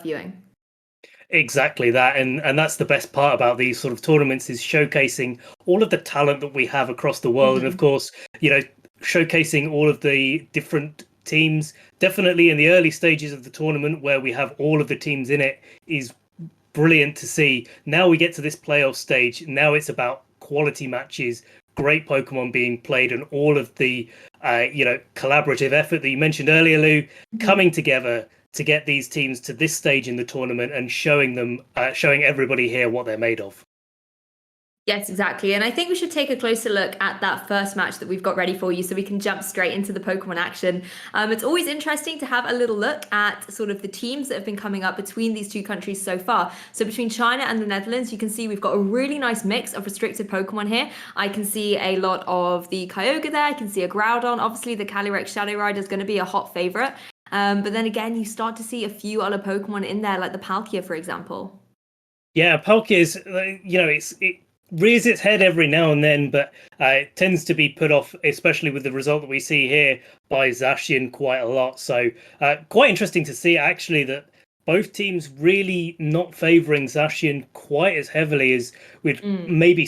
viewing. Exactly that, and that's the best part about these sort of tournaments, is showcasing all of the talent that we have across the world, and of course, showcasing all of the different teams. Definitely in the early stages of the tournament, where we have all of the teams in it, is brilliant to see. Now we get to this playoff stage. Now it's about quality matches, great Pokemon being played, and all of the collaborative effort that you mentioned earlier, Lou, coming together to get these teams to this stage in the tournament and showing everybody here what they're made of. Yes, exactly. And I think we should take a closer look at that first match that we've got ready for you so we can jump straight into the Pokemon action. It's always interesting to have a little look at sort of the teams that have been coming up between these two countries so far. So between China and the Netherlands, you can see we've got a really nice mix of restricted Pokemon here. I can see a lot of the Kyogre there. I can see a Groudon. Obviously, the Calyrex Shadow Rider is going to be a hot favorite. But then again, you start to see a few other Pokemon in there, like the Palkia, for example. Yeah, Palkia is, it rears its head every now and then, but it tends to be put off, especially with the result that we see here, by Zacian quite a lot. So quite interesting to see, actually, that both teams really not favouring Zacian quite as heavily as we'd maybe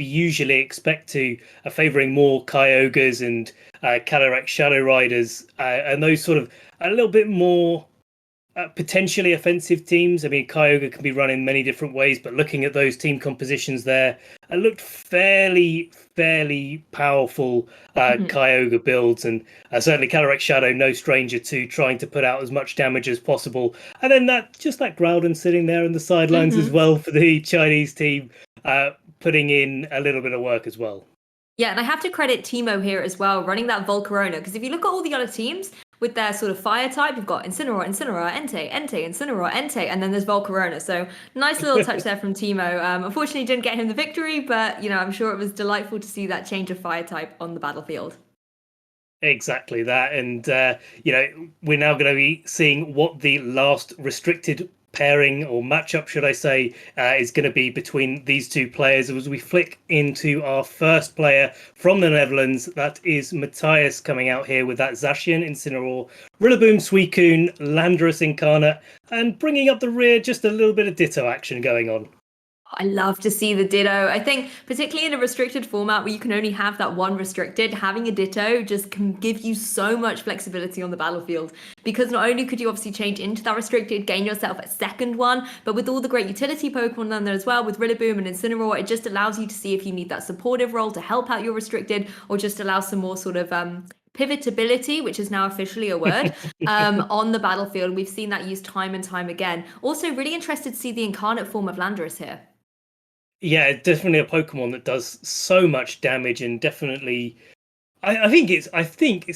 usually expect to, favouring more Kyogres and Calyrex Shadow Riders, and those sort of a little bit more potentially offensive teams. I mean, Kyogre can be run in many different ways, but looking at those team compositions there, it looked fairly powerful Kyogre builds, and certainly Calyrex Shadow, no stranger to trying to put out as much damage as possible. And then that Groudon sitting there on the sidelines as well for the Chinese team, putting in a little bit of work as well. Yeah, and I have to credit Teemo here as well, running that Volcarona, because if you look at all the other teams with their sort of fire type, you've got Incineroar, Entei, Incineroar, Entei, and then there's Volcarona. So nice little touch there from Teemo. Unfortunately, didn't get him the victory, but I'm sure it was delightful to see that change of fire type on the battlefield. Exactly that, and we're now going to be seeing what the last restricted pairing, or matchup should I say, is going to be between these two players as we flick into our first player from the Netherlands. That is Mateus, coming out here with that Zacian, Incineroar, Rillaboom, Suicune, Landorus Incarnate, and bringing up the rear just a little bit of Ditto action going on. I love to see the Ditto. I think particularly in a restricted format where you can only have that one restricted, having a Ditto just can give you so much flexibility on the battlefield, because not only could you obviously change into that restricted, gain yourself a second one, but with all the great utility Pokemon on there as well, with Rillaboom and Incineroar, it just allows you to see if you need that supportive role to help out your restricted, or just allow some more sort of pivotability, which is now officially a word, on the battlefield. We've seen that used time and time again. Also really interested to see the incarnate form of Landorus here. Yeah, definitely a Pokemon that does so much damage, and definitely, I think it's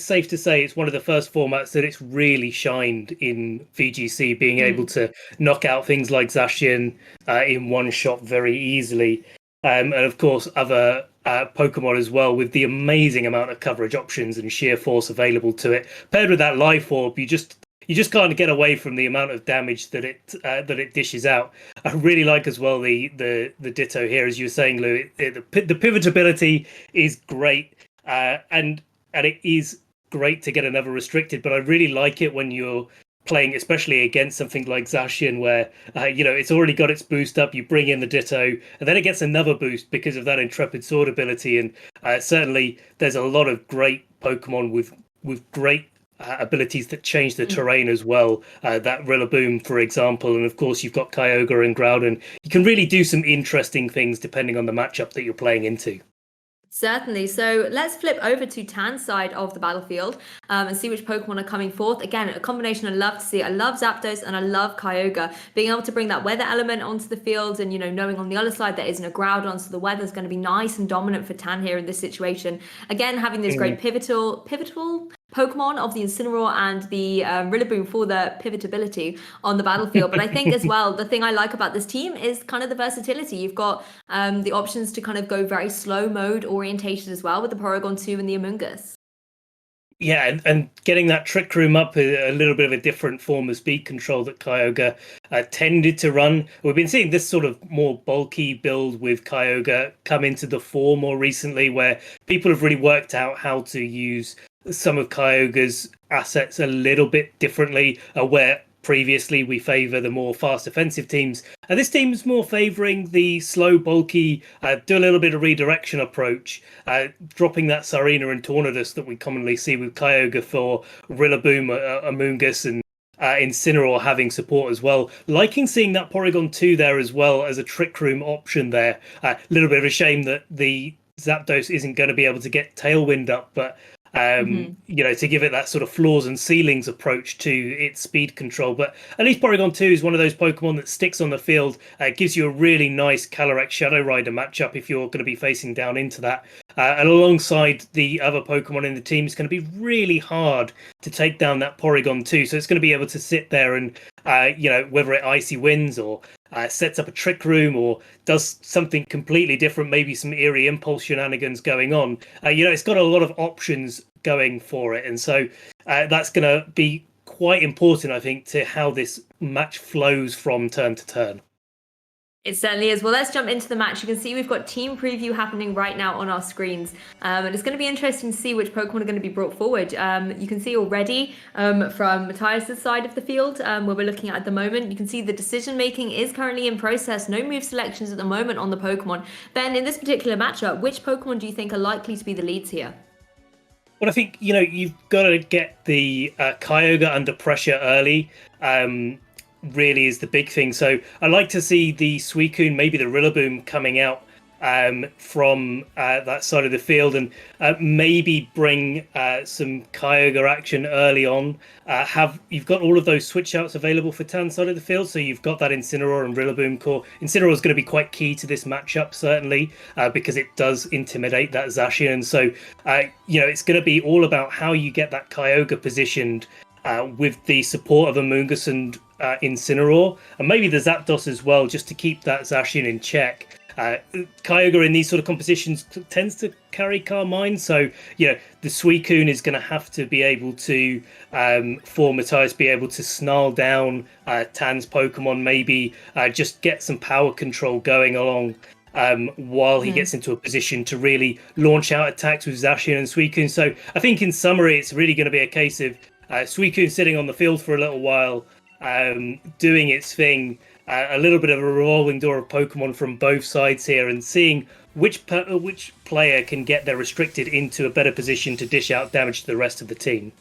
safe to say it's one of the first formats that it's really shined in VGC, being able to knock out things like Zacian in one shot very easily, and of course other Pokemon as well, with the amazing amount of coverage options and sheer force available to it. Paired with that Life Orb, you just can't get away from the amount of damage that it dishes out. I really like as well the Ditto here, as you were saying, Lou. The pivotability is great, and it is great to get another restricted. But I really like it when you're playing, especially against something like Zacian, where it's already got its boost up. You bring in the Ditto, and then it gets another boost because of that Intrepid Sword ability. And certainly, there's a lot of great Pokemon with great abilities that change the terrain as well. That Rillaboom, for example, and of course you've got Kyogre and Groudon. You can really do some interesting things depending on the matchup that you're playing into. Certainly. So let's flip over to Tan's side of the battlefield and see which Pokemon are coming forth. Again, a combination I love to see. I love Zapdos and I love Kyogre. Being able to bring that weather element onto the field, and, knowing on the other side there isn't a Groudon, so the weather's going to be nice and dominant for Tan here in this situation. Again, having those great pivotal Pokemon of the Incineroar and the Rillaboom for the pivotability on the battlefield. But I think as well, the thing I like about this team is kind of the versatility. You've got the options to kind of go very slow mode orientated as well with the Porygon 2 and the Amoonguss. Yeah, and getting that Trick Room up, a little bit of a different form of speed control that Kyogre tended to run. We've been seeing this sort of more bulky build with Kyogre come into the fore more recently, where people have really worked out how to use some of Kyogre's assets a little bit differently, where previously we favour the more fast offensive teams. This team's more favouring the slow, bulky, do a little bit of redirection approach, dropping that Sarina and Tornadus that we commonly see with Kyogre for Rillaboom, Amoonguss, and Incineroar having support as well. Liking seeing that Porygon 2 there as well as a Trick Room option there. A little bit of a shame that the Zapdos isn't going to be able to get Tailwind up, but to give it that sort of floors and ceilings approach to its speed control. But at least Porygon 2 is one of those Pokemon that sticks on the field. It gives you a really nice Calyrex Shadow Rider matchup if you're going to be facing down into that. And alongside the other Pokemon in the team, it's going to be really hard to take down that Porygon 2. So it's going to be able to sit there and, whether it Icy Winds or sets up a Trick Room or does something completely different, maybe some Eerie Impulse shenanigans going on. It's got a lot of options going for it. And so that's going to be quite important, I think, to how this match flows from turn to turn. It certainly is. Well, let's jump into the match. You can see we've got team preview happening right now on our screens. And it's going to be interesting to see which Pokemon are going to be brought forward. You can see already from Mateus' side of the field, where we're looking at the moment, you can see the decision-making is currently in process. No move selections at the moment on the Pokemon. Ben, in this particular matchup, which Pokemon do you think are likely to be the leads here? Well, I think, you've got to get the Kyogre under pressure early. Really is the big thing. So I like to see the Suicune, maybe the Rillaboom coming out from that side of the field, and maybe bring some Kyogre action early on. You've got all of those switch outs available for Tan's side of the field, so you've got that Incineroar and Rillaboom core. Incineroar is going to be quite key to this matchup, certainly, because it does intimidate that Zacian. And so, it's going to be all about how you get that Kyogre positioned with the support of Amoonguss and Incineroar, and maybe the Zapdos as well, just to keep that Zacian in check. Kyogre in these sort of compositions tends to carry Carmine, so the Suicune is going to have to be able to, for Mateus, be able to snarl down Tan's Pokemon, maybe just get some power control going along while he gets into a position to really launch out attacks with Zacian and Suicune. So I think in summary, it's really going to be a case of Suicune sitting on the field for a little while, doing its thing, a little bit of a revolving door of Pokemon from both sides here, and seeing which player can get their restricted into a better position to dish out damage to the rest of the team.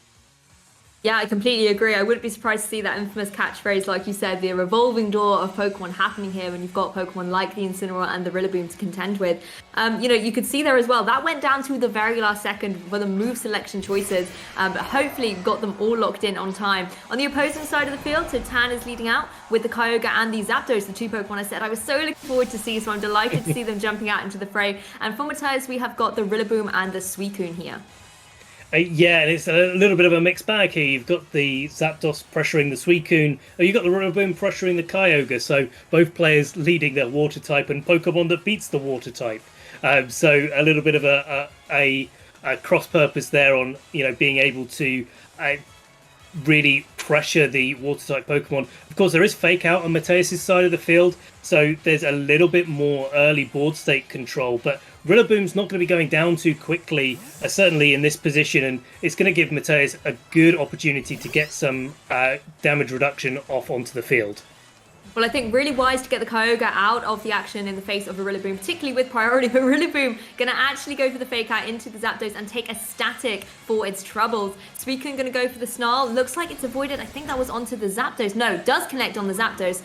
Yeah, I completely agree. I wouldn't be surprised to see that infamous catchphrase, like you said, the revolving door of Pokemon happening here when you've got Pokemon like the Incineroar and the Rillaboom to contend with. You could see there as well, that went down to the very last second for the move selection choices, but hopefully got them all locked in on time. On the opposing side of the field, so Tan is leading out with the Kyogre and the Zapdos, the two Pokemon I said I was so looking forward to see, so I'm delighted to see them jumping out into the fray. And for Mateus, we have got the Rillaboom and the Suicune here. And it's a little bit of a mixed bag here. You've got the Zapdos pressuring the Suicune, you've got the Rillaboom pressuring the Kyogre, so both players leading their water type and Pokemon that beats the water type. So a little bit of a cross purpose there on being able to really pressure the water type Pokemon. Of course, there is fake out on Mateus' side of the field, so there's a little bit more early board state control, but Rillaboom's not going to be going down too quickly, certainly in this position, and it's going to give Mateus a good opportunity to get some damage reduction off onto the field. Well, I think really wise to get the Kyogre out of the action in the face of the Rillaboom, particularly with priority. But Rillaboom going to actually go for the fake out into the Zapdos and take a static for its troubles. Suicune going to go for the Snarl. Looks like it's avoided. I think that was onto the Zapdos. No, does connect on the Zapdos.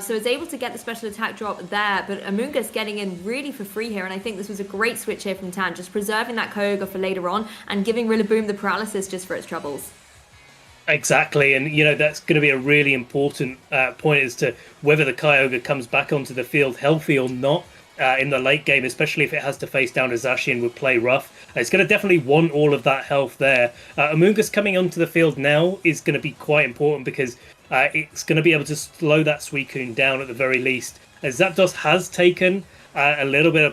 So it's able to get the special attack drop there. But Amoonguss getting in really for free here. And I think this was a great switch here from Tan, just preserving that Kyogre for later on and giving Rillaboom the paralysis just for its troubles. Exactly, and that's going to be a really important point as to whether the Kyogre comes back onto the field healthy or not in the late game, especially if it has to face down a Zacian with play rough. It's going to definitely want all of that health there. Amoonguss coming onto the field now is going to be quite important because it's going to be able to slow that Suicune down at the very least. As Zapdos has taken a little bit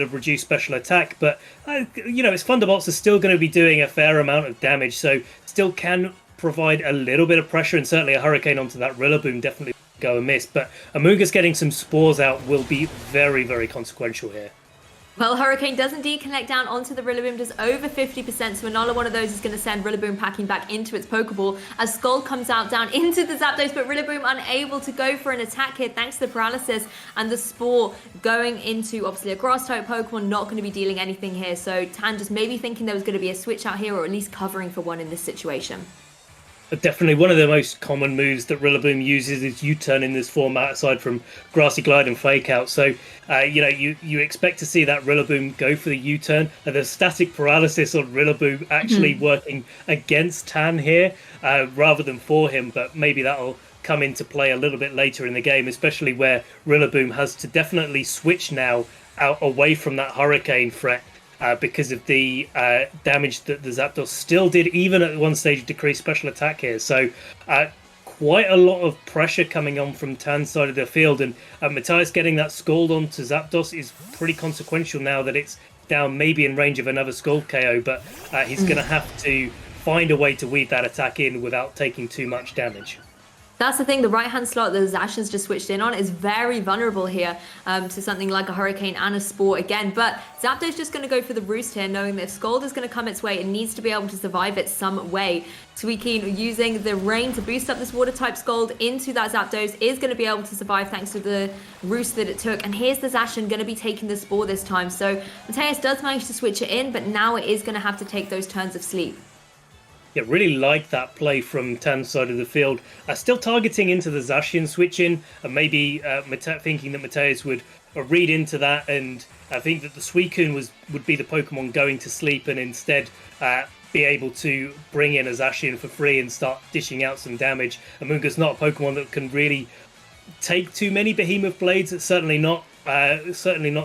of reduced special attack, but its Thunderbolts are still going to be doing a fair amount of damage, so still can provide a little bit of pressure, and certainly a Hurricane onto that Rillaboom definitely go amiss. But Amoonguss getting some spores out will be very, very consequential here. Well, Hurricane does indeed connect down onto the Rillaboom, does over 50%, so another one of those is going to send Rillaboom packing back into its Pokeball as Skull comes out down into the Zapdos, but Rillaboom unable to go for an attack here thanks to the paralysis and the Spore going into obviously a Grass-type Pokemon, not going to be dealing anything here, so Tan just maybe thinking there was going to be a switch out here or at least covering for one in this situation. Definitely one of the most common moves that Rillaboom uses is U-turn in this format, aside from Grassy Glide and Fake Out. So, you expect to see that Rillaboom go for the U-turn, and the static paralysis on Rillaboom actually working against Tan here rather than for him. But maybe that'll come into play a little bit later in the game, especially where Rillaboom has to definitely switch now out away from that Hurricane threat. Because of the damage that the Zapdos still did, even at one stage decrease special attack here. So quite a lot of pressure coming on from Tan's side of the field, and Mateus getting that Scald onto Zapdos is pretty consequential now that it's down maybe in range of another Scald KO, but he's going to have to find a way to weave that attack in without taking too much damage. That's the thing, the right-hand slot that Zacian's just switched in on is very vulnerable here to something like a Hurricane and a Spore again. But Zapdos just going to go for the Roost here, knowing that if Scald is going to come its way, it needs to be able to survive it some way. Suicune using the Rain to boost up this Water-type Scald into that Zapdos is going to be able to survive thanks to the Roost that it took. And here's the Zacian going to be taking the Spore this time. So Mateus does manage to switch it in, but now it is going to have to take those turns of sleep. Yeah, really like that play from Tan's side of the field. Still targeting into the Zacian switch in, and maybe thinking that Mateus would read into that, and I think that the Suicune would be the Pokemon going to sleep, and instead be able to bring in a Zacian for free and start dishing out some damage. Amoonguss not a Pokemon that can really take too many Behemoth Blades. It's certainly not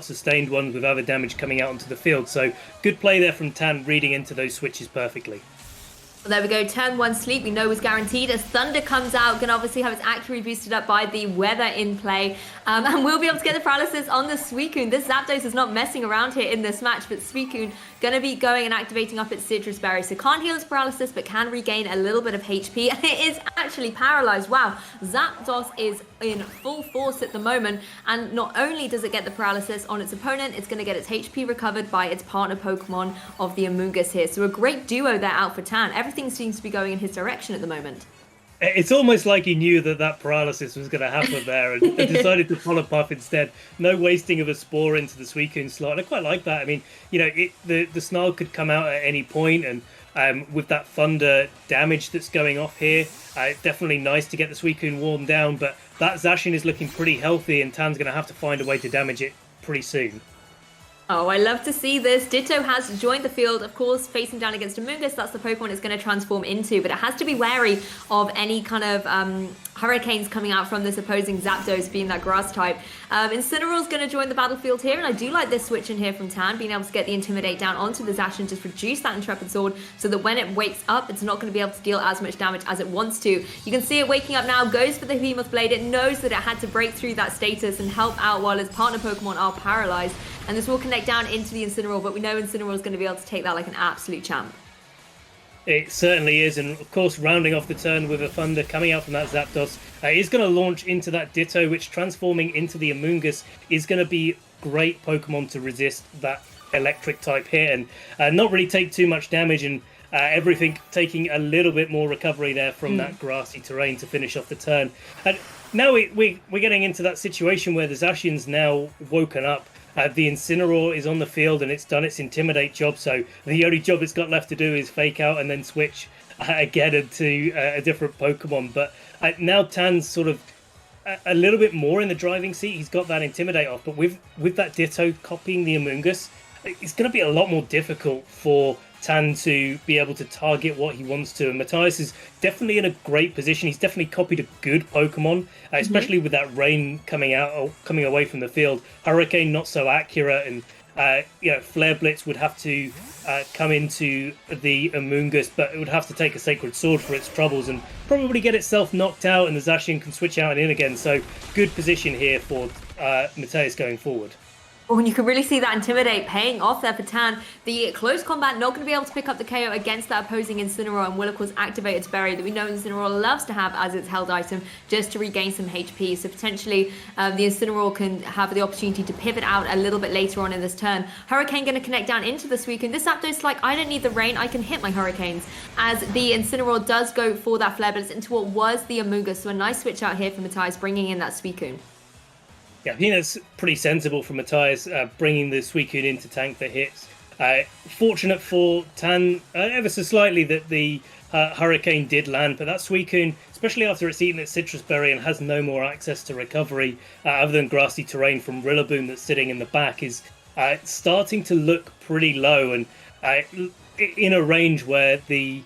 sustained ones with other damage coming out onto the field. So good play there from Tan, reading into those switches perfectly. Well, there we go, turn one sleep we know was guaranteed as Thunder comes out, going to obviously have its accuracy boosted up by the weather in play, and we'll be able to get the paralysis on the Suicune. This Zapdos is not messing around here in this match, but Suicune going to be going and activating up its Citrus Berry, so can't heal its paralysis but can regain a little bit of HP, and it is actually paralyzed. Wow, Zapdos is in full force at the moment, and not only does it get the paralysis on its opponent, it's going to get its HP recovered by its partner Pokemon of the Amoonguss here, so a great duo there out for Tan. Everything seems to be going in his direction at the moment. It's almost like he knew that paralysis was going to happen there and decided to follow Puff instead. No wasting of a Spore into the Suicune slot. And I quite like that. I mean, the Snarl could come out at any point, and with that Thunder damage that's going off here, definitely nice to get the Suicune worn down. But that Zacian is looking pretty healthy, and Tan's going to have to find a way to damage it pretty soon. Oh, I love to see this. Ditto has joined the field, of course, facing down against Amoonguss. That's the Pokemon it's going to transform into, but it has to be wary of any kind of Hurricanes coming out from this opposing Zapdos, being that Grass type. Incineroar's going to join the battlefield here, and I do like this switch in here from Tan, being able to get the Intimidate down onto the Zacian, just reduce that Intrepid Sword, so that when it wakes up, it's not going to be able to deal as much damage as it wants to. You can see it waking up now, goes for the Behemoth Blade. It knows that it had to break through that status and help out while its partner Pokemon are paralyzed. And this will connect down into the Incineroar, but we know Incineroar is going to be able to take that like an absolute champ. It certainly is, and of course, rounding off the turn with a Thunder coming out from that Zapdos, is going to launch into that Ditto, which transforming into the Amoonguss is going to be great Pokemon to resist that electric type hit and not really take too much damage, and everything taking a little bit more recovery there from that grassy terrain to finish off the turn. And now we're getting into that situation where the Zacian's now woken up. The Incineroar is on the field and it's done its Intimidate job, so the only job it's got left to do is Fake Out and then switch again into a different Pokemon. But now Tan's sort of a little bit more in the driving seat. He's got that Intimidate off, but with that Ditto copying the Amoonguss, it's going to be a lot more difficult for Tan to be able to target what he wants to. And Mateus is definitely in a great position. He's definitely copied a good Pokemon, especially with that Rain coming away from the field. Hurricane not so accurate, and Flare Blitz would have to come into the Amoonguss, but it would have to take a Sacred Sword for its troubles and probably get itself knocked out, and the Zacian can switch out and in again. So good position here for Mateus going forward. Oh, and you can really see that Intimidate paying off there for Tan. The close combat not going to be able to pick up the KO against that opposing Incineroar, and will of course activate its berry that we know Incineroar loves to have as its held item just to regain some HP. So potentially the Incineroar can have the opportunity to pivot out a little bit later on in this turn. Hurricane going to connect down into the Suicune. This Zapdos like, I don't need the rain, I can hit my Hurricanes. As the Incineroar does go for that Flare Blitz into what was the Amoonguss. So a nice switch out here for Mateus, bringing in that Suicune. Yeah, I think that's pretty sensible from Mateus, bringing the Suicune into tank for hits. Fortunate for Tan ever so slightly that the Hurricane did land, but that Suicune, especially after it's eaten its Citrus Berry and has no more access to recovery other than grassy terrain from Rillaboom that's sitting in the back, is starting to look pretty low and in a range where the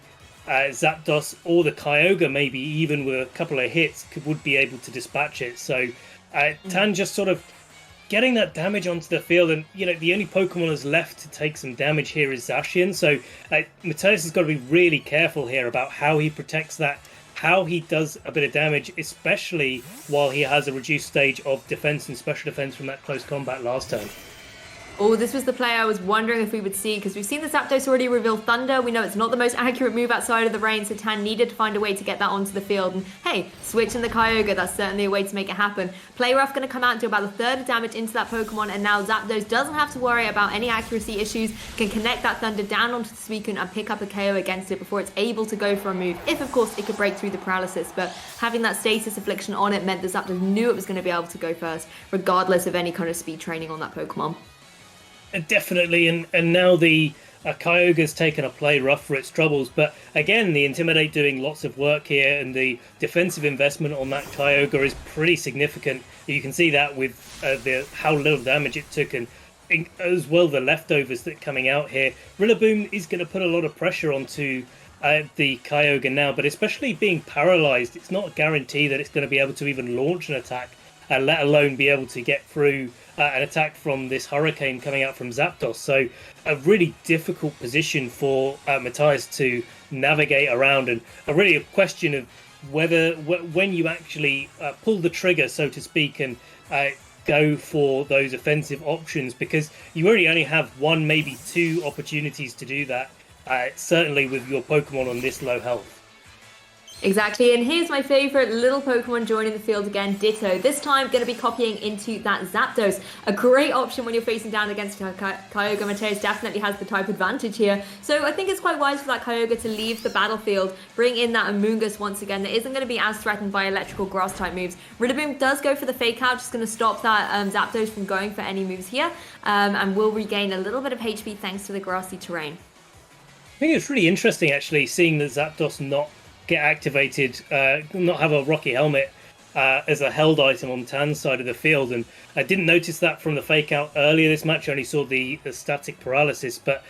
Zapdos or the Kyogre, maybe even with a couple of hits, would be able to dispatch it. So Tan just sort of getting that damage onto the field, and the only Pokemon that's left to take some damage here is Zacian. So Mateus has got to be really careful here about how he protects that, how he does a bit of damage, especially while he has a reduced stage of defense and special defense from that close combat last turn. Oh, this was the play I was wondering if we would see, because we've seen the Zapdos already reveal Thunder. We know it's not the most accurate move outside of the rain, so Tan needed to find a way to get that onto the field. And hey, switching the Kyogre, that's certainly a way to make it happen. Play Rough going to come out and do about a third of damage into that Pokemon, and now Zapdos doesn't have to worry about any accuracy issues, can connect that Thunder down onto the Suicune and pick up a KO against it before it's able to go for a move, if of course it could break through the paralysis. But having that Stasis Affliction on it meant that Zapdos knew it was going to be able to go first, regardless of any kind of speed training on that Pokemon. Definitely, and now the Kyogre's taken a play rough for its troubles, but again, the Intimidate doing lots of work here, and the defensive investment on that Kyogre is pretty significant. You can see that with how little damage it took, and as well the leftovers that are coming out here. Rillaboom is going to put a lot of pressure onto the Kyogre now, but especially being paralyzed, it's not a guarantee that it's going to be able to even launch an attack, let alone be able to get through an attack from this Hurricane coming out from Zapdos. So a really difficult position for Mateus to navigate around, and really a question of whether when you actually pull the trigger, so to speak, and go for those offensive options, because you really only have one, maybe two opportunities to do that, certainly with your Pokemon on this low health. Exactly, and here's my favorite little Pokemon joining the field again, Ditto. This time going to be copying into that Zapdos. A great option when you're facing down against Kyogre. Mateus definitely has the type advantage here. So I think it's quite wise for that Kyogre to leave the battlefield, bring in that Amoonguss once again that isn't going to be as threatened by electrical grass type moves. Rillaboom does go for the fake out, just going to stop that Zapdos from going for any moves here, and will regain a little bit of HP thanks to the grassy terrain. I think it's really interesting actually seeing that Zapdos not get activated, not have a Rocky Helmet as a held item on Tan's side of the field, and I didn't notice that from the fake out earlier this match. I only saw the static paralysis, but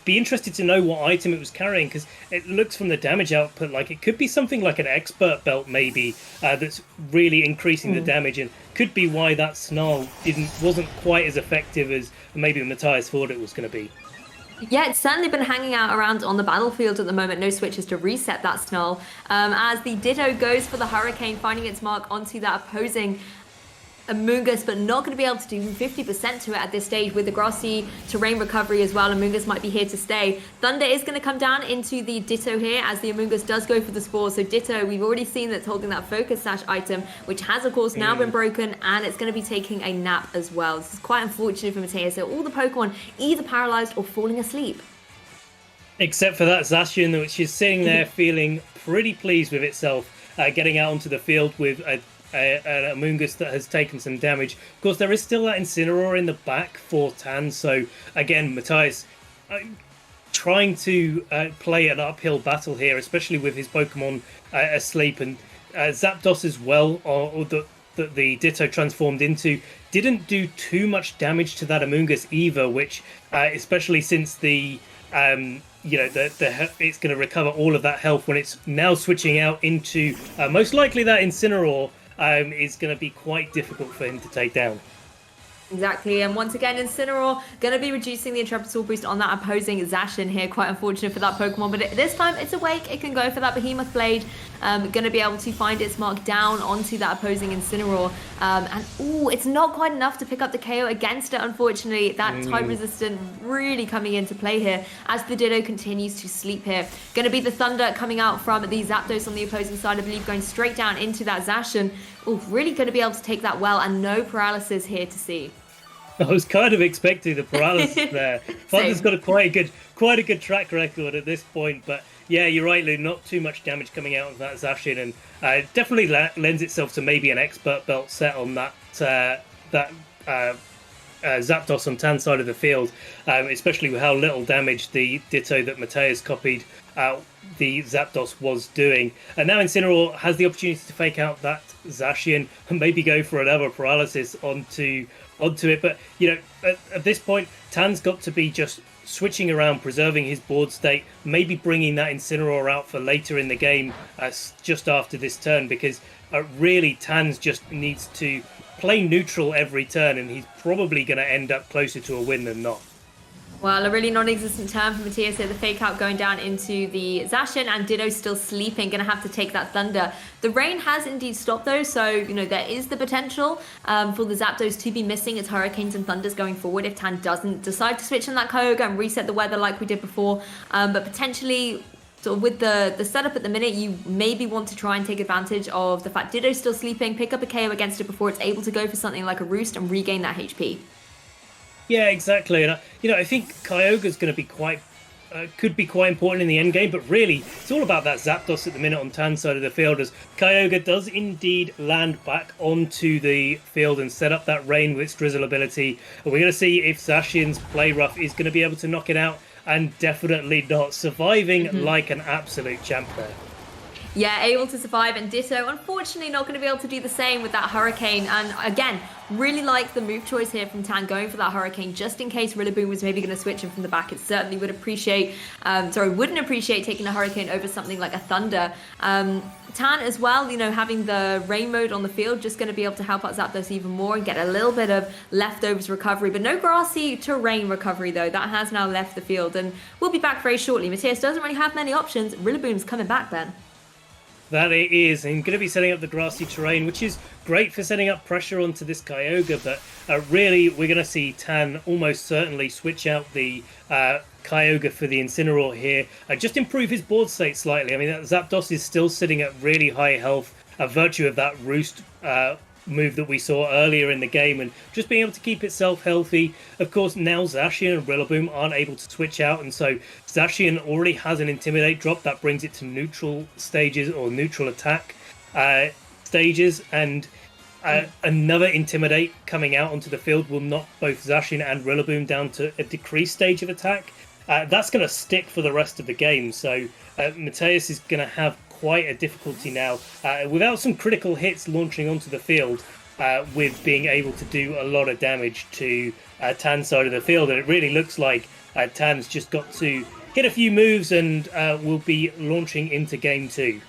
be interested to know what item it was carrying, because it looks from the damage output like it could be something like an expert belt maybe, that's really increasing the damage, and could be why that Snarl wasn't quite as effective as maybe Mateus thought it was going to be. Yeah, it's certainly been hanging out around on the battlefield at the moment. No switches to reset that Snarl. As the Ditto goes for the Hurricane, finding its mark onto that opposing Amoonguss, but not going to be able to do 50% to it at this stage with the grassy terrain recovery as well. Amoonguss might be here to stay. Thunder is going to come down into the Ditto here as the Amoonguss does go for the Spores. So Ditto, we've already seen that's holding that Focus Sash item, which has of course now been broken, and it's going to be taking a nap as well. This is quite unfortunate for Mateus. So all the Pokemon either paralyzed or falling asleep. Except for that Zacian, which is sitting there feeling pretty pleased with itself, getting out onto the field with an Amoonguss that has taken some damage. Of course, there is still that Incineroar in the back for Tan, so again, Mateus trying to play an uphill battle here, especially with his Pokemon asleep, and Zapdos as well, or the Ditto transformed into, didn't do too much damage to that Amoonguss either, which, especially since the it's going to recover all of that health when it's now switching out into most likely that Incineroar, is going to be quite difficult for him to take down. Exactly, and once again, Incineroar going to be reducing the Intrepid Sword boost on that opposing Zacian here. Quite unfortunate for that Pokemon, but this time it's awake. It can go for that Behemoth Blade. going to be able to find its mark down onto that opposing Incineroar. And it's not quite enough to pick up the KO against it, unfortunately. That type resistant really coming into play here as the Ditto continues to sleep here. Going to be the Thunder coming out from the Zapdos on the opposing side, I believe, going straight down into that Zacian. Really going to be able to take that well, and no paralysis here to see. I was kind of expecting the paralysis there. Thunder's got quite a good track record at this point, but yeah, you're right, Lou. Not too much damage coming out of that Zacian, and definitely lends itself to maybe an expert belt set on that Zapdos on Tan's side of the field, especially with how little damage the Ditto that Mateus copied the Zapdos was doing. And now Incineroar has the opportunity to fake out that Zacian and maybe go for another paralysis onto it. But, at this point, Tan's got to be just switching around, preserving his board state, maybe bringing that Incineroar out for later in the game, just after this turn, because really Tan's just needs to play neutral every turn, and he's probably going to end up closer to a win than not. Well, a really non-existent turn for Mateus here. The fake out going down into the Zacian, and Ditto still sleeping, going to have to take that Thunder. The rain has indeed stopped though, so there is the potential for the Zapdos to be missing its Hurricanes and Thunders going forward if Tan doesn't decide to switch on that Kyogre and reset the weather like we did before. But potentially, sort of with the setup at the minute, you maybe want to try and take advantage of the fact Ditto's still sleeping, pick up a KO against it before it's able to go for something like a Roost and regain that HP. Yeah, exactly. And I think Kyogre's going to be could be quite important in the end game, but really it's all about that Zapdos at the minute on Tan's side of the field, as Kyogre does indeed land back onto the field and set up that rain with its drizzle ability. And we're going to see if Zacian's Play Rough is going to be able to knock it out, and definitely not, surviving like an absolute champ there. Yeah, able to survive, and Ditto unfortunately not going to be able to do the same with that Hurricane. And again, really like the move choice here from Tan, going for that Hurricane just in case Rillaboom was maybe going to switch him from the back. It certainly would wouldn't appreciate taking a Hurricane over something like a Thunder. Tan as well, having the rain mode on the field, just going to be able to help out Zapdos even more and get a little bit of leftovers recovery, but no grassy to rain recovery though. That has now left the field, and we'll be back very shortly. Mateus doesn't really have many options. Rillaboom's coming back then. That it is, and going to be setting up the grassy terrain, which is great for setting up pressure onto this Kyogre, but really we're going to see Tan almost certainly switch out the Kyogre for the Incineroar here, just improve his board state slightly. I mean, that Zapdos is still sitting at really high health, a virtue of that Roost move that we saw earlier in the game, and just being able to keep itself healthy. Of course, now Zacian and Rillaboom aren't able to switch out, and so Zacian already has an Intimidate drop that brings it to neutral stages or neutral attack stages, and another Intimidate coming out onto the field will knock both Zacian and Rillaboom down to a decreased stage of attack. That's going to stick for the rest of the game, so Mateus is going to have quite a difficulty now without some critical hits launching onto the field, with being able to do a lot of damage to Tan's side of the field. And it really looks like Tan's just got to hit a few moves and will be launching into game 2.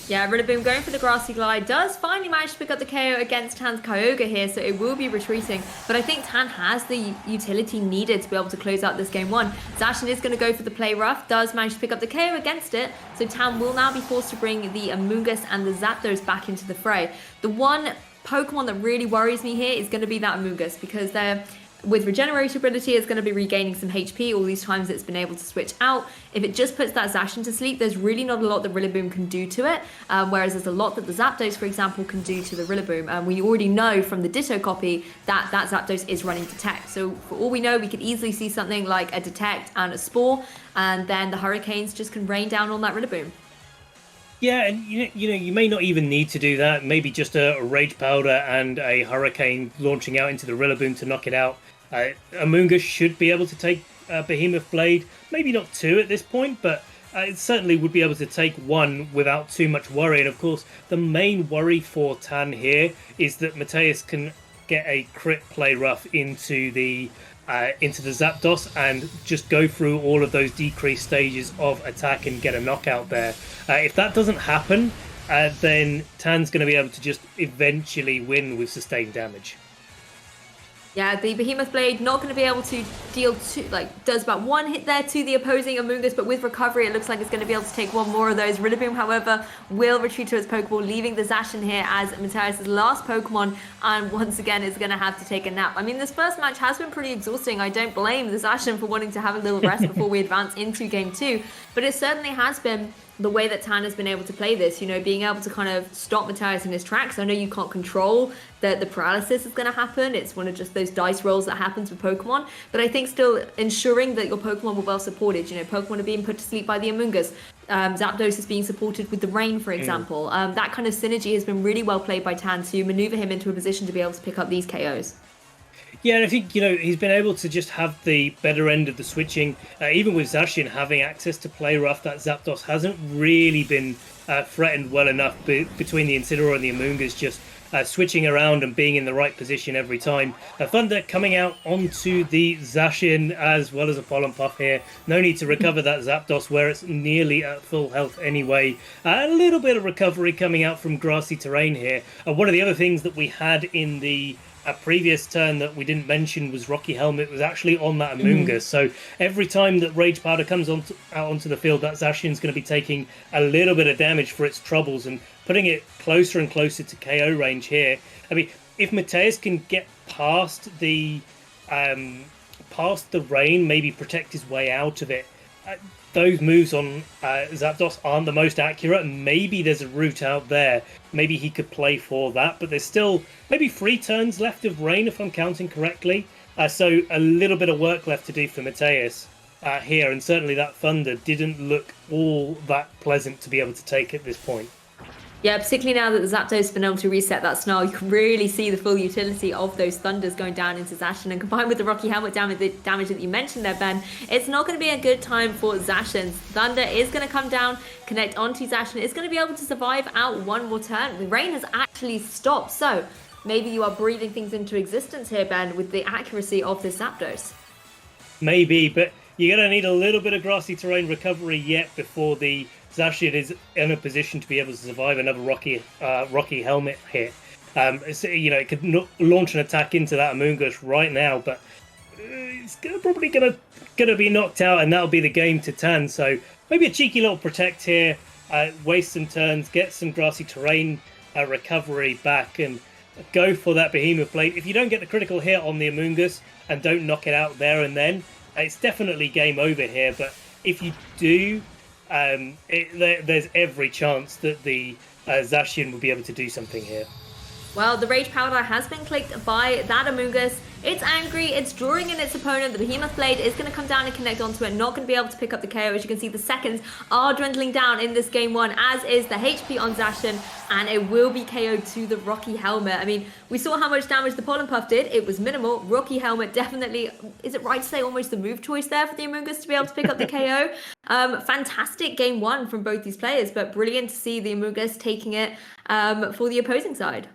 Yeah, Rillaboom going for the Grassy Glide does finally manage to pick up the KO against Tan's Kyogre here, so it will be retreating. But I think Tan has the utility needed to be able to close out this game 1. Zacian is going to go for the Play Rough, does manage to pick up the KO against it, so Tan will now be forced to bring the Amoonguss and the Zapdos back into the fray. The one Pokemon that really worries me here is going to be that Amoonguss, because they're with regeneration ability, it's going to be regaining some HP all these times it's been able to switch out. If it just puts that Zacian to sleep, there's really not a lot that Rillaboom can do to it, whereas there's a lot that the Zapdos, for example, can do to the Rillaboom. We already know from the Ditto copy that that Zapdos is running Detect, so for all we know, we could easily see something like a Detect and a Spore, and then the Hurricanes just can rain down on that Rillaboom. Yeah, and you may not even need to do that. Maybe just a Rage Powder and a Hurricane launching out into the Rillaboom to knock it out. Amoonguss should be able to take Behemoth Blade. Maybe not 2 at this point, but it certainly would be able to take 1 without too much worry. And of course, the main worry for Tan here is that Mateus can get a crit Play Rough into the Zapdos and just go through all of those decreased stages of attack and get a knockout there. If that doesn't happen, then Tan's going to be able to just eventually win with sustained damage. Yeah, the Behemoth Blade not going to be able to deal does about one hit there to the opposing Amoonguss, but with recovery, it looks like it's going to be able to take one more of those. Rillaboom, however, will retreat to its Pokeball, leaving the Zacian here as Mateus' last Pokemon, and once again is going to have to take a nap. I mean, this first match has been pretty exhausting. I don't blame the Zacian for wanting to have a little rest before we advance into game 2, but it certainly has been the way that Tan has been able to play this, being able to kind of stop Mateus in his tracks. I know you can't control that the paralysis is going to happen. It's one of just those dice rolls that happens with Pokemon. But I think still ensuring that your Pokemon were well supported. Pokemon are being put to sleep by the Amoonguss. Zapdos is being supported with the rain, for example. That kind of synergy has been really well played by Tan to maneuver him into a position to be able to pick up these KOs. Yeah, and I think, he's been able to just have the better end of the switching. Even with Zacian having access to play rough, that Zapdos hasn't really been threatened well enough between the Incineroar and the Amoonguss, just switching around and being in the right position every time. Thunder coming out onto the Zacian as well as a Pollen Puff here. No need to recover that Zapdos where it's nearly at full health anyway. A little bit of recovery coming out from grassy terrain here. One of the other things that we had in the a previous turn that we didn't mention was Rocky Helmet was actually on that Amoonguss. So every time that Rage Powder comes out onto the field, that Zacian's going to be taking a little bit of damage for its troubles and putting it closer and closer to KO range here. I mean, if Mateus can get past the rain, maybe protect his way out of it, those moves on Zapdos aren't the most accurate, and maybe there's a route out there. Maybe he could play for that, but there's still maybe 3 turns left of rain if I'm counting correctly. So a little bit of work left to do for Mateus here, and certainly that Thunder didn't look all that pleasant to be able to take at this point. Yeah, particularly now that the Zapdos has been able to reset that Snarl, you can really see the full utility of those Thunders going down into Zacian, and combined with the Rocky Helmet damage that you mentioned there, Ben, it's not going to be a good time for Zacian. Thunder is going to come down, connect onto Zacian. It's going to be able to survive out one more turn. The rain has actually stopped, so maybe you are breathing things into existence here, Ben, with the accuracy of this Zapdos. Maybe, but you're going to need a little bit of grassy terrain recovery yet before the Zacian is in a position to be able to survive another Rocky Helmet hit. It could launch an attack into that Amoonguss right now, but it's probably gonna be knocked out, and that'll be the game to Tan. So maybe a cheeky little protect here, waste some turns, get some grassy terrain recovery back, and go for that Behemoth Blade. If you don't get the critical hit on the Amoonguss and don't knock it out there and then, it's definitely game over here. But if you do, there's every chance that the Zacian will be able to do something here. Well, the Rage Powder has been clicked by that Amoonguss. It's angry, it's drawing in its opponent. The Behemoth Blade is going to come down and connect onto it, not going to be able to pick up the KO. As you can see, the seconds are dwindling down in this game 1, as is the HP on Zacian, and it will be KO'd to the Rocky Helmet. I mean, we saw how much damage the Pollen Puff did. It was minimal. Rocky Helmet definitely, is it right to say almost the move choice there for the Amoonguss to be able to pick up the KO? Fantastic game 1 from both these players, but brilliant to see the Amoonguss taking it for the opposing side.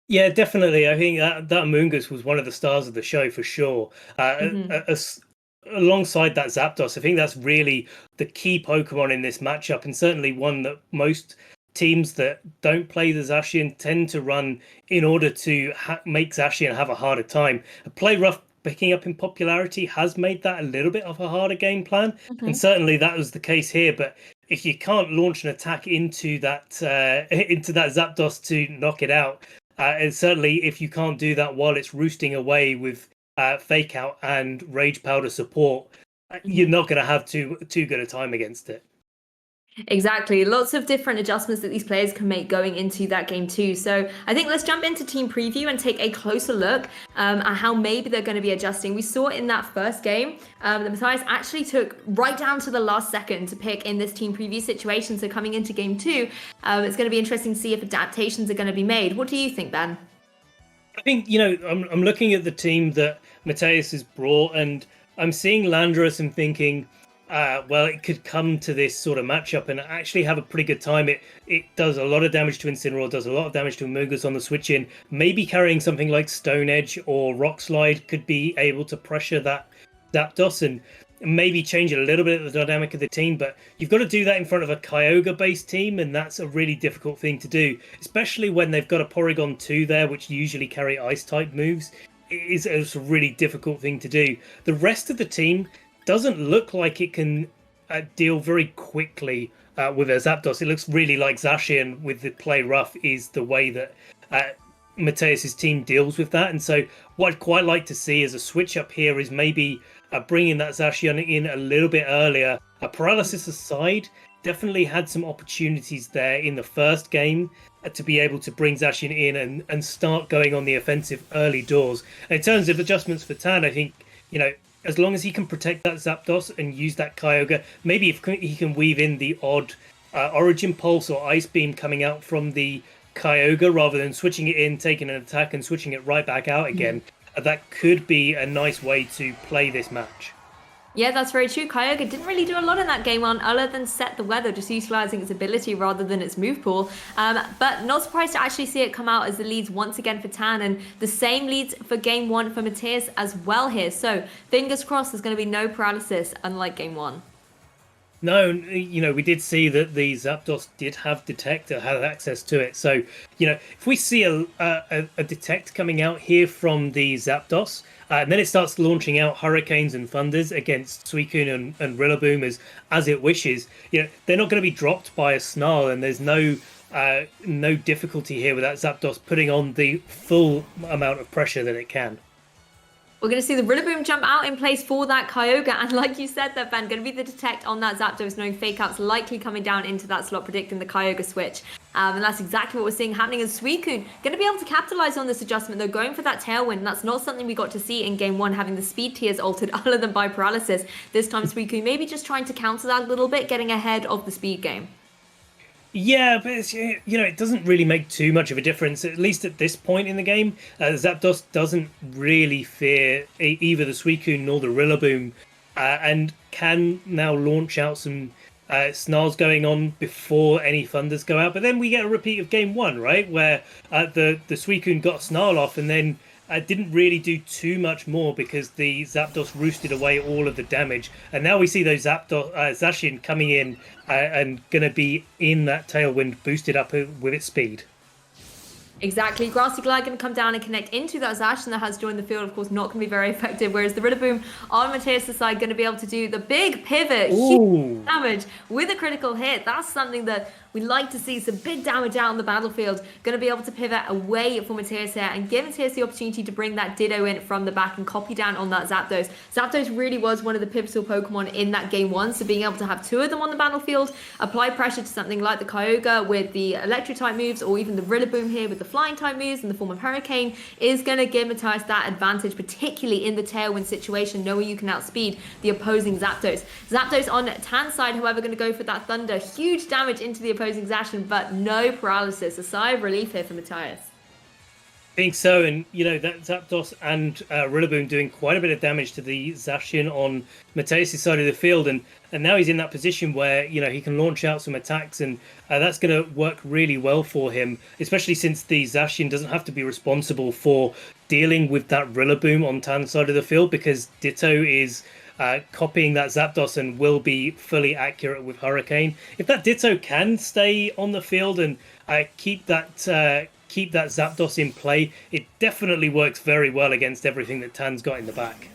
Yeah, definitely. I think that Amoonguss was one of the stars of the show for sure. Alongside that Zapdos, I think that's really the key Pokemon in this matchup, and certainly one that most teams that don't play the Zacian tend to run in order to make Zacian have a harder time. Play rough picking up in popularity has made that a little bit of a harder game plan, and certainly that was the case here. But if you can't launch an attack into that Zapdos to knock it out, and certainly if you can't do that while it's roosting away with Fake Out and Rage Powder support, you're not going to have too good a time against it. Exactly. Lots of different adjustments that these players can make going into that game too. So I think let's jump into team preview and take a closer look at how maybe they're going to be adjusting. We saw in that first game that Mateus actually took right down to the last second to pick in this team preview situation. So coming into game 2, it's going to be interesting to see if adaptations are going to be made. What do you think, Ben? I think, I'm looking at the team that Mateus has brought, and I'm seeing Landorus and thinking, well, it could come to this sort of matchup and actually have a pretty good time. It does a lot of damage to Incineroar, does a lot of damage to Amoonguss on the switch in. Maybe carrying something like Stone Edge or Rock Slide could be able to pressure that Zapdos and maybe change a little bit of the dynamic of the team. But you've got to do that in front of a Kyogre-based team, and that's a really difficult thing to do, especially when they've got a Porygon 2 there, which usually carry Ice-type moves. is a really difficult thing to do. The rest of the team doesn't look like it can deal very quickly with a Zapdos. It looks really like Zacian with the play rough is the way that Mateus's team deals with that. And so what I'd quite like to see as a switch up here is maybe bringing that Zacian in a little bit earlier. Paralysis aside, definitely had some opportunities there in the first game to be able to bring Zacian in and start going on the offensive early doors. And in terms of adjustments for Tan, I think, as long as he can protect that Zapdos and use that Kyogre, maybe if he can weave in the odd Origin Pulse or Ice Beam coming out from the Kyogre rather than switching it in, taking an attack and switching it right back out again, that could be a nice way to play this match. Yeah, that's very true. Kyogre didn't really do a lot in that game one other than set the weather, just utilizing its ability rather than its move pool. But not surprised to actually see it come out as the leads once again for Tan, and the same leads for game one for Mateus as well here. So fingers crossed there's going to be no paralysis, unlike game one. No, we did see that the Zapdos did have Detect, had access to it. So, if we see a Detect coming out here from the Zapdos, and then it starts launching out Hurricanes and Thunders against Suicune and Rillaboom as it wishes, they're not going to be dropped by a Snarl, and there's no difficulty here with that Zapdos putting on the full amount of pressure that it can. We're going to see the Rillaboom jump out in place for that Kyogre, and like you said there, Ben, going to be the Detect on that Zapdos, knowing Fake Out's likely coming down into that slot, predicting the Kyogre switch. And that's exactly what we're seeing happening in Suicune. Going to be able to capitalize on this adjustment, though, going for that Tailwind. That's not something we got to see in game one, having the speed tiers altered other than by Paralysis. This time Suicune maybe just trying to counter that a little bit, getting ahead of the speed game. Yeah, but it's, it doesn't really make too much of a difference, at least at this point in the game. Zapdos doesn't really fear either the Suicune nor the Rillaboom, and can now launch out some Snarls going on before any Thunders go out. But then we get a repeat of game one, right, where the Suicune got a Snarl off and then didn't really do too much more because the Zapdos roosted away all of the damage. And now we see those Zacian coming in and going to be in that Tailwind boosted up with its speed. Exactly. Grassy Glide going to come down and connect into that Zacian that has joined the field. Of course, not going to be very effective. Whereas the Rillaboom on Mateus' side going to be able to do the big pivot, huge damage with a critical hit. That's something that we like to see. Some big damage out on the battlefield. Going to be able to pivot away from Mateus here and give Mateus the opportunity to bring that Ditto in from the back and copy down on that Zapdos. Zapdos really was one of the pivotal Pokemon in that game one. So being able to have two of them on the battlefield, apply pressure to something like the Kyogre with the electric type moves, or even the Rillaboom here with the flying type moves in the form of Hurricane, is going to give Mateus that advantage, particularly in the Tailwind situation, knowing you can outspeed the opposing Zapdos. Zapdos on Tan's side, however, going to go for that Thunder. Huge damage into the opposing Zacian, but no paralysis. A sigh of relief here for Mateus. I think so, and that Zapdos and Rillaboom doing quite a bit of damage to the Zacian on Mateus' side of the field, and now he's in that position where he can launch out some attacks, and that's going to work really well for him, especially since the Zacian doesn't have to be responsible for dealing with that Rillaboom on Tan's side of the field, because Ditto is copying that Zapdos and will be fully accurate with Hurricane. If that Ditto can stay on the field and keep that Zapdos in play, it definitely works very well against everything that Tan's got in the back.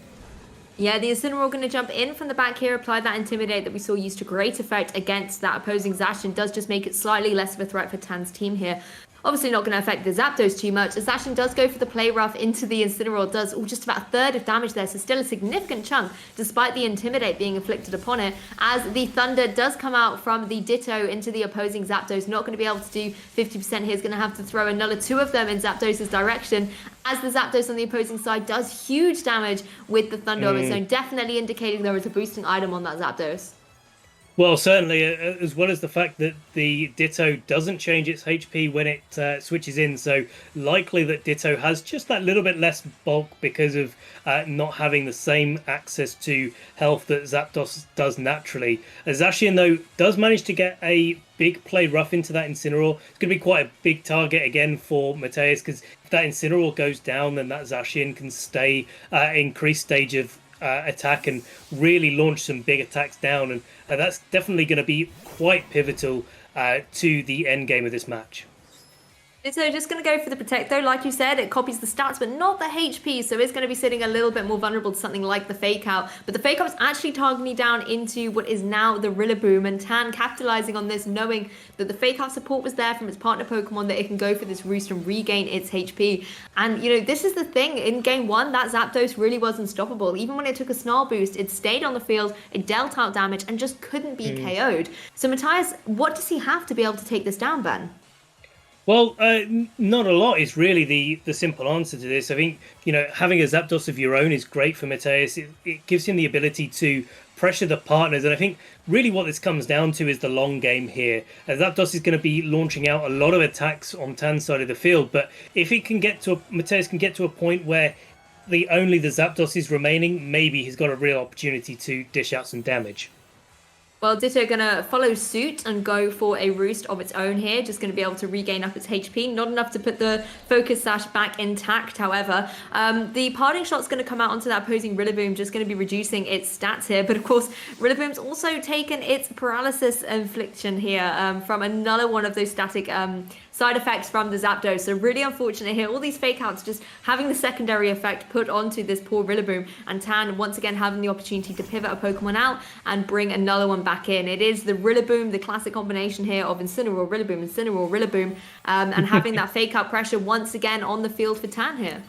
Yeah, the Incineroar going to jump in from the back here, apply that Intimidate that we saw used to great effect against that opposing Zacian. Does just make it slightly less of a threat for Tan's team here. Obviously not going to affect the Zapdos too much. Zacian does go for the play rough into the Incineroar, does just about a third of damage there, so still a significant chunk despite the Intimidate being inflicted upon it, as the Thunder does come out from the Ditto into the opposing Zapdos. Not going to be able to do 50% here, is going to have to throw another two of them in Zapdos' direction, as the Zapdos on the opposing side does huge damage with the Thunder of its own, definitely indicating there is a boosting item on that Zapdos. Well, certainly, as well as the fact that the Ditto doesn't change its HP when it switches in, so likely that Ditto has just that little bit less bulk because of not having the same access to health that Zapdos does naturally. Zacian, though, does manage to get a big play rough into that Incineroar. It's going to be quite a big target again for Mateus, because if that Incineroar goes down, then that Zacian can stay increased stage of attack and really launch some big attacks down, and that's definitely going to be quite pivotal to the end game of this match. So just going to go for the Protect though. Like you said, it copies the stats, but not the HP. So it's going to be sitting a little bit more vulnerable to something like the Fake Out. But the Fake Out is actually targeting down into what is now the Rillaboom. And Tan capitalizing on this, knowing that the Fake Out support was there from its partner Pokemon, that it can go for this Roost and regain its HP. And, this is the thing. In game one, that Zapdos really was unstoppable. Even when it took a Snarl boost, it stayed on the field, it dealt out damage, and just couldn't be KO'd. So Mateus, what does he have to be able to take this down, Ben? Well, not a lot is really the simple answer to this. I think, having a Zapdos of your own is great for Mateus. It gives him the ability to pressure the partners. And I think really what this comes down to is the long game here. As Zapdos is going to be launching out a lot of attacks on Tan's side of the field. But if he can Mateus can get to a point where only the Zapdos is remaining, maybe he's got a real opportunity to dish out some damage. Well, Ditto gonna follow suit and go for a Roost of its own here. Just gonna be able to regain up its HP. Not enough to put the Focus Sash back intact, however. The Parting Shot's gonna come out onto that opposing Rillaboom, just gonna be reducing its stats here. But of course, Rillaboom's also taken its Paralysis Infliction here from another one of those static side effects from the Zapdos. So really unfortunate here. All these Fake Outs just having the secondary effect put onto this poor Rillaboom. And Tan once again having the opportunity to pivot a Pokemon out and bring another one back in. It is the Rillaboom, the classic combination here of Incineroar, Rillaboom, and having that Fake Out pressure once again on the field for Tan here.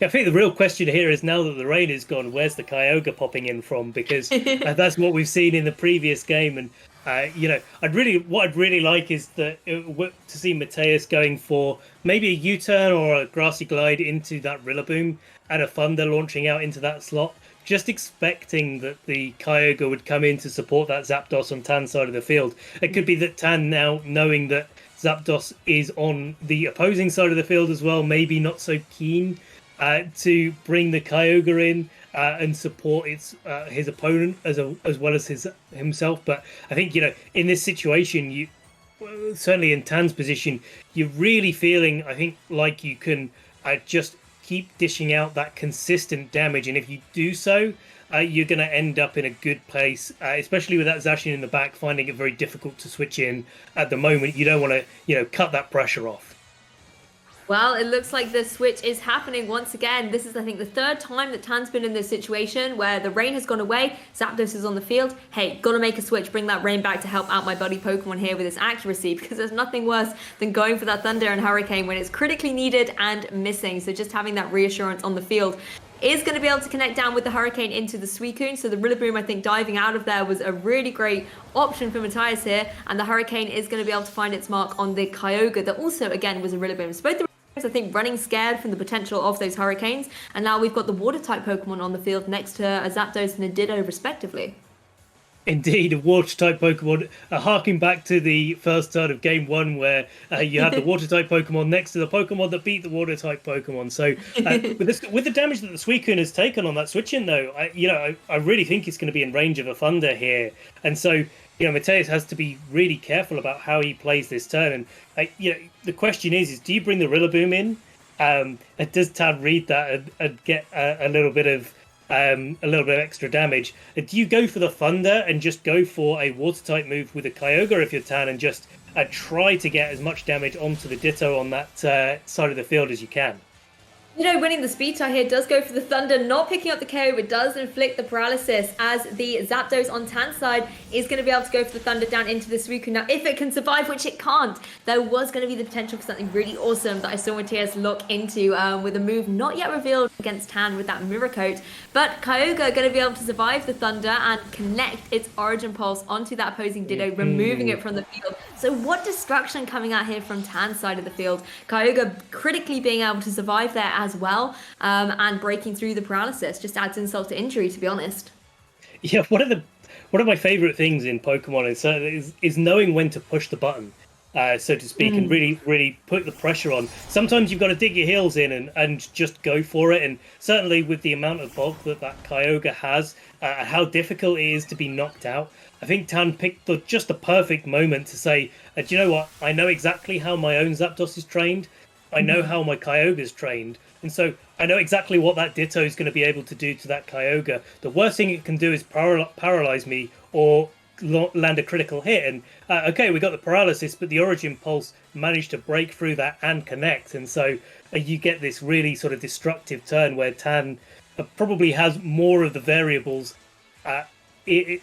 I think the real question here is, now that the rain is gone, where's the Kyogre popping in from? Because that's what we've seen in the previous game. And what I'd really like is to see Mateus going for maybe a U-turn or a Grassy Glide into that Rillaboom and a Thunder launching out into that slot, just expecting that the Kyogre would come in to support that Zapdos on Tan's side of the field. It could be that Tan, now knowing that Zapdos is on the opposing side of the field as well, maybe not so keen to bring the Kyogre in and support his opponent as well as himself. But I think, in this situation, certainly in Tan's position, you're really feeling, I think, like you can just keep dishing out that consistent damage. And if you do so, you're going to end up in a good place, especially with that Zacian in the back, finding it very difficult to switch in at the moment. You don't want to, cut that pressure off. Well, it looks like the switch is happening once again. This is, I think, the third time that Tan's been in this situation where the rain has gone away, Zapdos is on the field. Hey, gotta make a switch, bring that rain back to help out my buddy Pokemon here with its accuracy, because there's nothing worse than going for that Thunder and Hurricane when it's critically needed and missing. So just having that reassurance on the field is going to be able to connect down with the Hurricane into the Suicune. So the Rillaboom, I think, diving out of there was a really great option for Mateus here. And the Hurricane is going to be able to find its mark on the Kyogre that also, again, was a Rillaboom. So both the I think running scared from the potential of those Hurricanes. And now we've got the Water-type Pokemon on the field next to a Zapdos and a Ditto, respectively. Indeed, a Water-type Pokemon, harking back to the first turn of Game 1, where you had the Water-type Pokemon next to the Pokemon that beat the Water-type Pokemon. So, with the damage that the Suicune has taken on that switch-in, though, I really think it's going to be in range of a Thunder here. And so, Mateus has to be really careful about how he plays this turn. And, the question is do you bring the Rillaboom in? And does Tan read that and get a little bit of extra damage? Do you go for the Thunder and just go for a Water-type move with a Kyogre if you're Tan and just try to get as much damage onto the Ditto on that side of the field as you can? Winning the speed tie here does go for the Thunder, not picking up the KO, but does inflict the paralysis, as the Zapdos on Tan's side is going to be able to go for the Thunder down into the Suicune. Now, if it can survive, which it can't, there was going to be the potential for something really awesome that I saw Mateus look into with a move not yet revealed against Tan with that Mirror Coat. But Kyogre going to be able to survive the Thunder and connect its Origin Pulse onto that opposing Ditto, removing it from the field. So what destruction coming out here from Tan's side of the field. Kyogre critically being able to survive there as well, and breaking through the paralysis just adds insult to injury, to be honest. Yeah, one of my favorite things in Pokemon is knowing when to push the button, so to speak, and really put the pressure on. Sometimes you've got to dig your heels in and just go for it. And certainly with the amount of bulk that Kyogre has, how difficult it is to be knocked out, I think Tan picked just the perfect moment to say, do you know what? I know exactly how my own Zapdos is trained. I know how my Kyogre is trained. And so I know exactly what that Ditto is going to be able to do to that Kyogre. The worst thing it can do is paralyze me or land a critical hit. And okay, we got the paralysis, but the Origin Pulse managed to break through that and connect. And so you get this really sort of destructive turn where Tan probably has more of the variables. It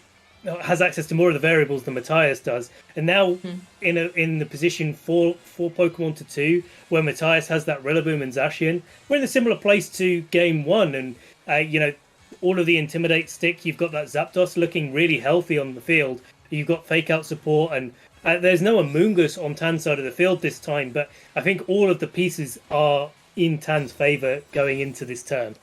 has access to more of the variables than Mateus does, and now in the position for Pokemon to 2, where Mateus has that Rillaboom and Zacian, we're in a similar place to game 1, and all of the Intimidate stick. You've got that Zapdos looking really healthy on the field. You've got Fake Out support, and there's no Amoonguss on Tan's side of the field this time. But I think all of the pieces are in Tan's favor going into this turn.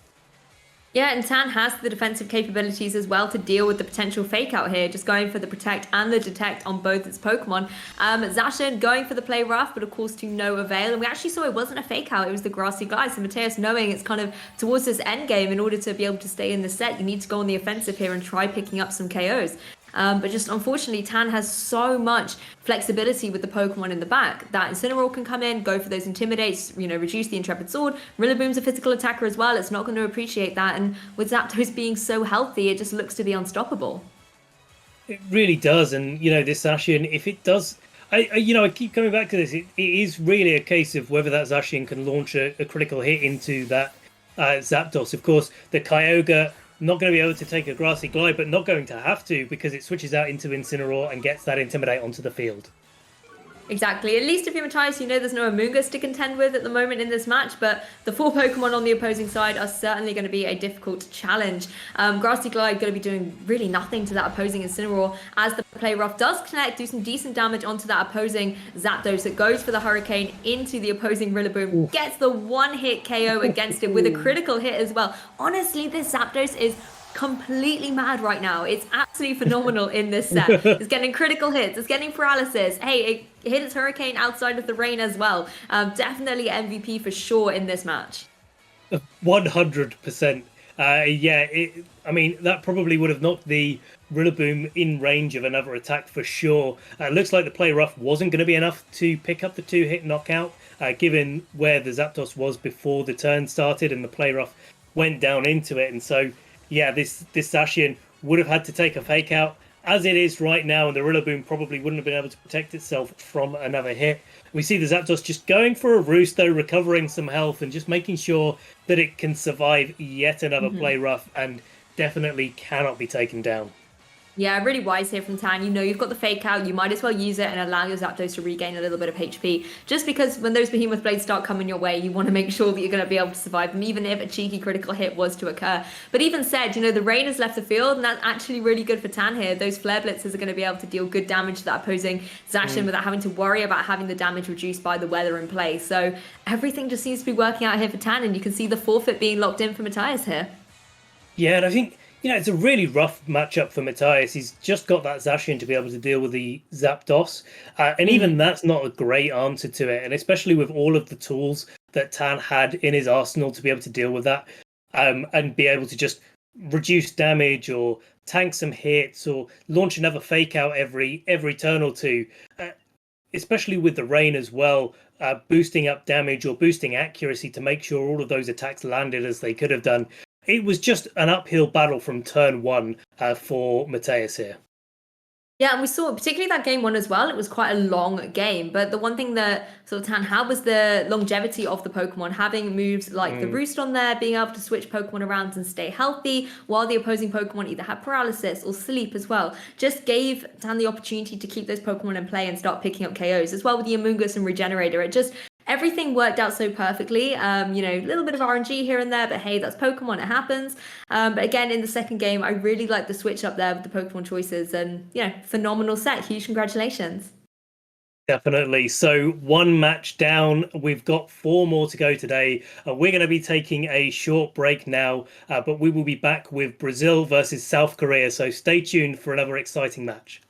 Yeah, and Tan has the defensive capabilities as well to deal with the potential fake out here, just going for the protect and the detect on both its Pokemon. Zacian going for the play rough, but of course to no avail. And we actually saw it wasn't a fake out, it was the Grassy Glide. So Mateus knowing it's kind of towards this end game, in order to be able to stay in the set, you need to go on the offensive here and try picking up some KOs. But just unfortunately, Tan has so much flexibility with the Pokemon in the back that Incineroar can come in, go for those Intimidates, reduce the Intrepid Sword. Rillaboom's a physical attacker as well. It's not going to appreciate that. And with Zapdos being so healthy, it just looks to be unstoppable. It really does. And, this Zacian, if it does... I keep coming back to this. It is really a case of whether that Zacian can launch a critical hit into that Zapdos. Of course, the Kyogre... not going to be able to take a Grassy Glide, but not going to have to, because it switches out into Incineroar and gets that Intimidate onto the field. Exactly. At least if you're Mateus, there's no Amoonguss to contend with at the moment in this match, but the 4 Pokemon on the opposing side are certainly going to be a difficult challenge. Grassy Glide going to be doing really nothing to that opposing Incineroar, as the play rough does connect, do some decent damage onto that opposing Zapdos. It goes for the Hurricane into the opposing Rillaboom, gets the one-hit KO against it with a critical hit as well. Honestly, this Zapdos is completely mad right now. It's absolutely phenomenal in this set. It's getting critical hits, it's getting paralysis. Hey, it hit its Hurricane outside of the rain as well. Definitely MVP for sure in this match. 100%. That probably would have knocked the Rillaboom in range of another attack for sure. Looks like the play rough wasn't going to be enough to pick up the 2-hit knockout, given where the Zapdos was before the turn started and the play rough went down into it. And so this Zacian would have had to take a fake out. As it is right now, and the Rillaboom probably wouldn't have been able to protect itself from another hit. We see the Zapdos just going for a roost, though, recovering some health and just making sure that it can survive yet another play rough and definitely cannot be taken down. Yeah, really wise here from Tan. You've got the fake out, you might as well use it and allow your Zapdos to regain a little bit of HP. Just because when those Behemoth Blades start coming your way, you want to make sure that you're going to be able to survive them, even if a cheeky critical hit was to occur. But even said, the rain has left the field, and that's actually really good for Tan here. Those Flare Blitzers are going to be able to deal good damage to that opposing Zacian without having to worry about having the damage reduced by the weather in play. So everything just seems to be working out here for Tan, and you can see the forfeit being locked in for Mateus here. Yeah, and I think... it's a really rough matchup for Mateus. He's just got that Zacian to be able to deal with the Zapdos. And even that's not a great answer to it. And especially with all of the tools that Tan had in his arsenal to be able to deal with that, and be able to just reduce damage or tank some hits or launch another fake out every turn or two. Especially with the rain as well, boosting up damage or boosting accuracy to make sure all of those attacks landed as they could have done. It was just an uphill battle from turn 1 for Mateus here. Yeah, and we saw particularly that game 1 as well. It was quite a long game, but the one thing that sort of Tan had was the longevity of the Pokemon, having moves like the Roost on there, being able to switch Pokemon around and stay healthy, while the opposing Pokemon either had paralysis or sleep as well. Just gave Tan the opportunity to keep those Pokemon in play and start picking up KOs, as well with the Amoonguss and Regenerator. Everything worked out so perfectly. A little bit of RNG here and there, but hey, that's Pokemon, it happens. But again, in the second game, I really like the switch up there with the Pokemon choices, and phenomenal set. Huge congratulations. Definitely. So 1 match down. We've got 4 more to go today. We're going to be taking a short break now, but we will be back with Brazil versus South Korea. So stay tuned for another exciting match.